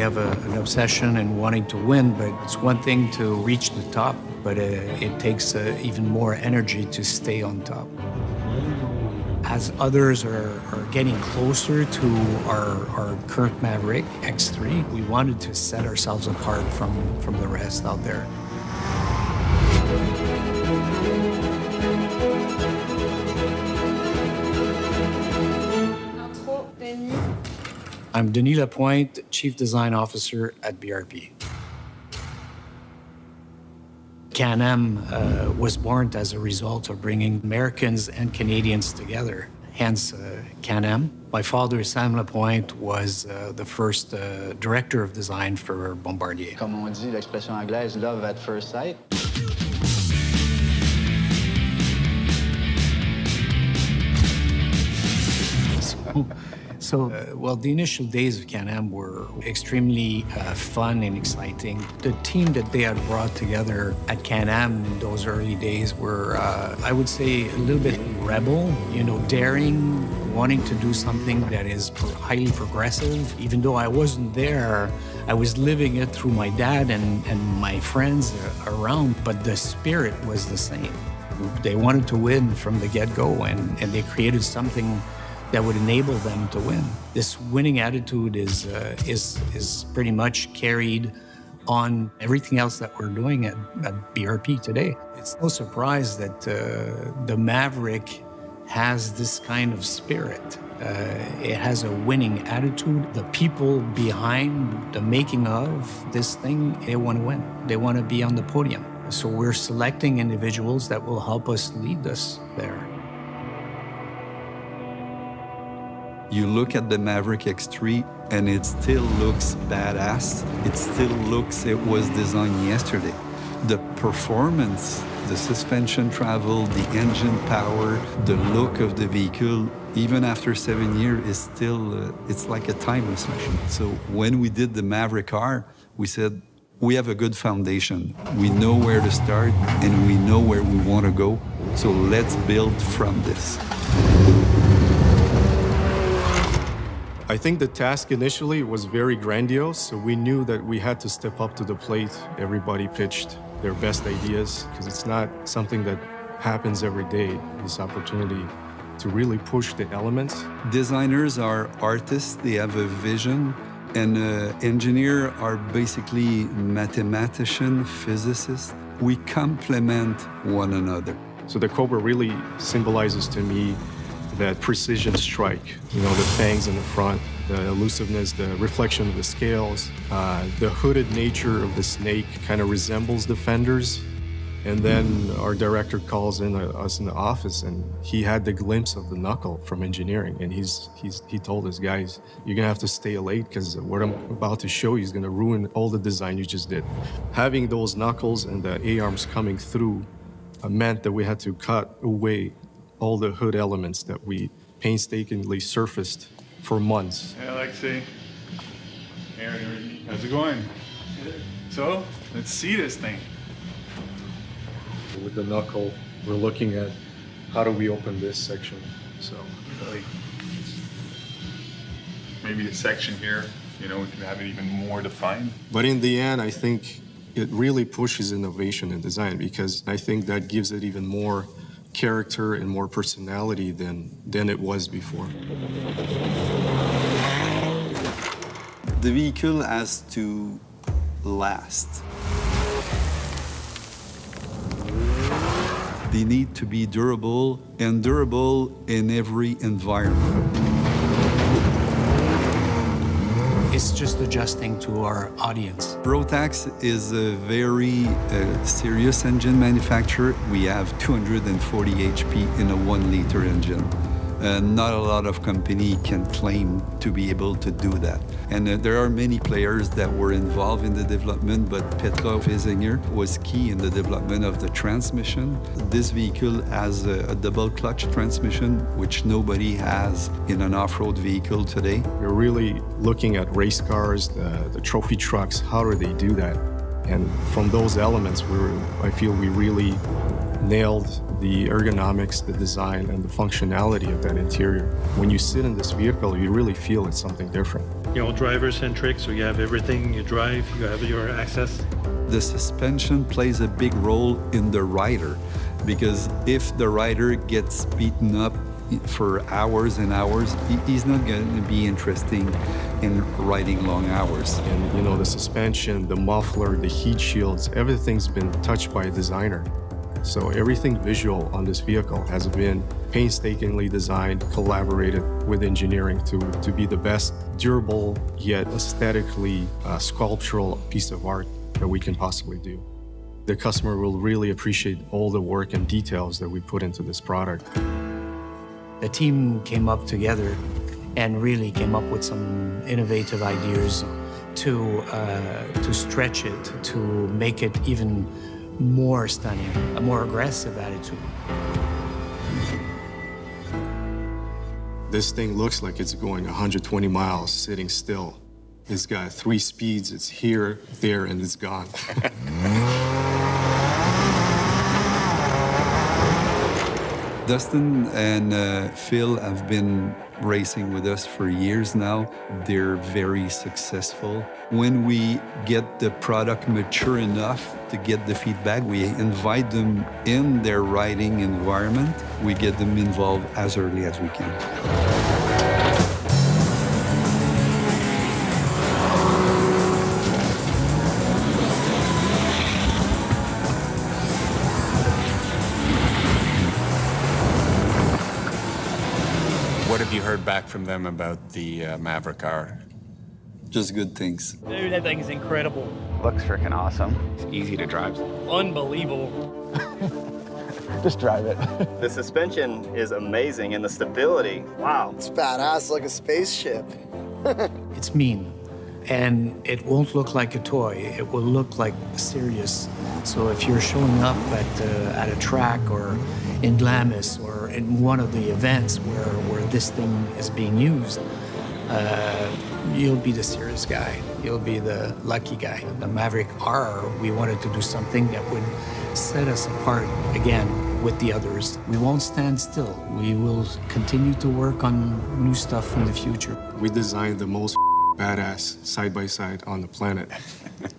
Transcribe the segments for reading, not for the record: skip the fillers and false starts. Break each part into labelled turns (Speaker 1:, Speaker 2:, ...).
Speaker 1: have an obsession and wanting to win, but it's one thing to reach the top, but it takes even more energy to stay on top. As others are getting closer to our current Maverick X3, we wanted to set ourselves apart from the rest out there. I'm Denis Lapointe, Chief Design Officer at BRP. Can-Am was born as a result of bringing Americans and Canadians together, hence Can-Am. My father, Sam Lapointe, was the first director of design for Bombardier.
Speaker 2: Comme on dit, l'expression anglaise, love at first sight.
Speaker 1: Well, the initial days of Can-Am were extremely fun and exciting. The team that they had brought together at Can-Am in those early days were, I would say, a little bit rebel, you know, daring, wanting to do something that is highly progressive. Even though I wasn't there, I was living it through my dad and my friends around, but the spirit was the same. They wanted to win from the get-go, and they created something that would enable them to win. This winning attitude is pretty much carried on everything else that we're doing at BRP today. It's no surprise that the Maverick has this kind of spirit. It has a winning attitude. The people behind the making of this thing, they want to win. They want to be on the podium. So we're selecting individuals that will help us lead us there.
Speaker 3: You look at the Maverick X3 and it still looks badass. It still looks, it was designed yesterday. The performance, the suspension travel, the engine power, the look of the vehicle, even after 7 years, is still, it's like a timeless machine. So when we did the Maverick R, we said, we have a good foundation. We know where to start and we know where we want to go. So let's build from this.
Speaker 4: I think the task initially was very grandiose, so we knew that we had to step up to the plate. Everybody pitched their best ideas, because it's not something that happens every day, this opportunity to really push the elements.
Speaker 3: Designers are artists, they have a vision, and engineers are basically mathematicians, physicists. We complement one another.
Speaker 4: So the Cobra really symbolizes to me that precision strike, you know, the fangs in the front, the elusiveness, the reflection of the scales, the hooded nature of the snake kind of resembles the fenders. And then our director calls in us in the office, and he had the glimpse of the knuckle from engineering, and he told us, guys, you're gonna have to stay late because what I'm about to show you is gonna ruin all the design you just did. Having those knuckles and the A-arms coming through meant that we had to cut away all the hood elements that we painstakingly surfaced for months.
Speaker 5: Hey, Alexei. Hey, how's it going? Good. So, let's see this thing.
Speaker 4: With the knuckle, we're looking at how do we open this section. So,
Speaker 5: really, maybe a section here, you know, we can have it even more defined.
Speaker 4: But in the end, I think it really pushes innovation in design, because I think that gives it even more character and more personality than it was before.
Speaker 3: The vehicle has to last. They need to be durable, and durable in every environment.
Speaker 1: It's just adjusting to our audience.
Speaker 3: Rotax is a very serious engine manufacturer. We have 240 HP in a 1-liter engine. Not a lot of company can claim to be able to do that. And there are many players that were involved in the development, but Petra Fesinger was key in the development of the transmission. This vehicle has a double clutch transmission, which nobody has in an off-road vehicle today.
Speaker 4: You're really looking at race cars, the trophy trucks, how do they do that? And from those elements, I feel we really nailed the ergonomics, the design, and the functionality of that interior. When you sit in this vehicle, you really feel it's something different.
Speaker 6: You know, driver-centric, so you have everything, you drive, you have your access.
Speaker 3: The suspension plays a big role in the rider, because if the rider gets beaten up for hours and hours, he's not going to be interested in riding long hours.
Speaker 4: And you know, the suspension, the muffler, the heat shields, everything's been touched by a designer. So everything visual on this vehicle has been painstakingly designed, collaborated with engineering to be the best durable yet aesthetically sculptural piece of art that we can possibly do. The customer will really appreciate all the work and details that we put into this product.
Speaker 1: The team came up together and really came up with some innovative ideas to stretch it, to make it even more stunning, a more aggressive attitude.
Speaker 4: This thing looks like it's going 120 miles sitting still. It's got 3 speeds. It's here, there, and it's gone.
Speaker 3: Dustin and Phil have been racing with us for years now. They're very successful. When we get the product mature enough to get the feedback, we invite them in their riding environment. We get them involved as early as we can.
Speaker 7: What have you heard back from them about the Maverick R?
Speaker 3: Just good things.
Speaker 8: Dude, that thing is incredible.
Speaker 2: Looks freaking awesome.
Speaker 7: It's easy to drive.
Speaker 8: Unbelievable.
Speaker 2: Just drive it.
Speaker 9: The suspension is amazing, and the stability, wow.
Speaker 10: It's badass, like a spaceship.
Speaker 1: It's mean, and it won't look like a toy. It will look like serious. So if you're showing up at a track or in Glamis or in one of the events where this thing is being used, you'll be the serious guy. You'll be the lucky guy. The Maverick R, we wanted to do something that would set us apart again with the others. We won't stand still. We will continue to work on new stuff in the future.
Speaker 4: We designed the most badass side-by-side on the planet.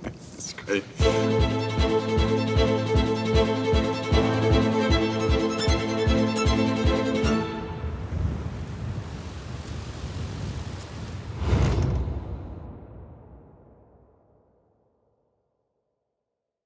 Speaker 7: That's great.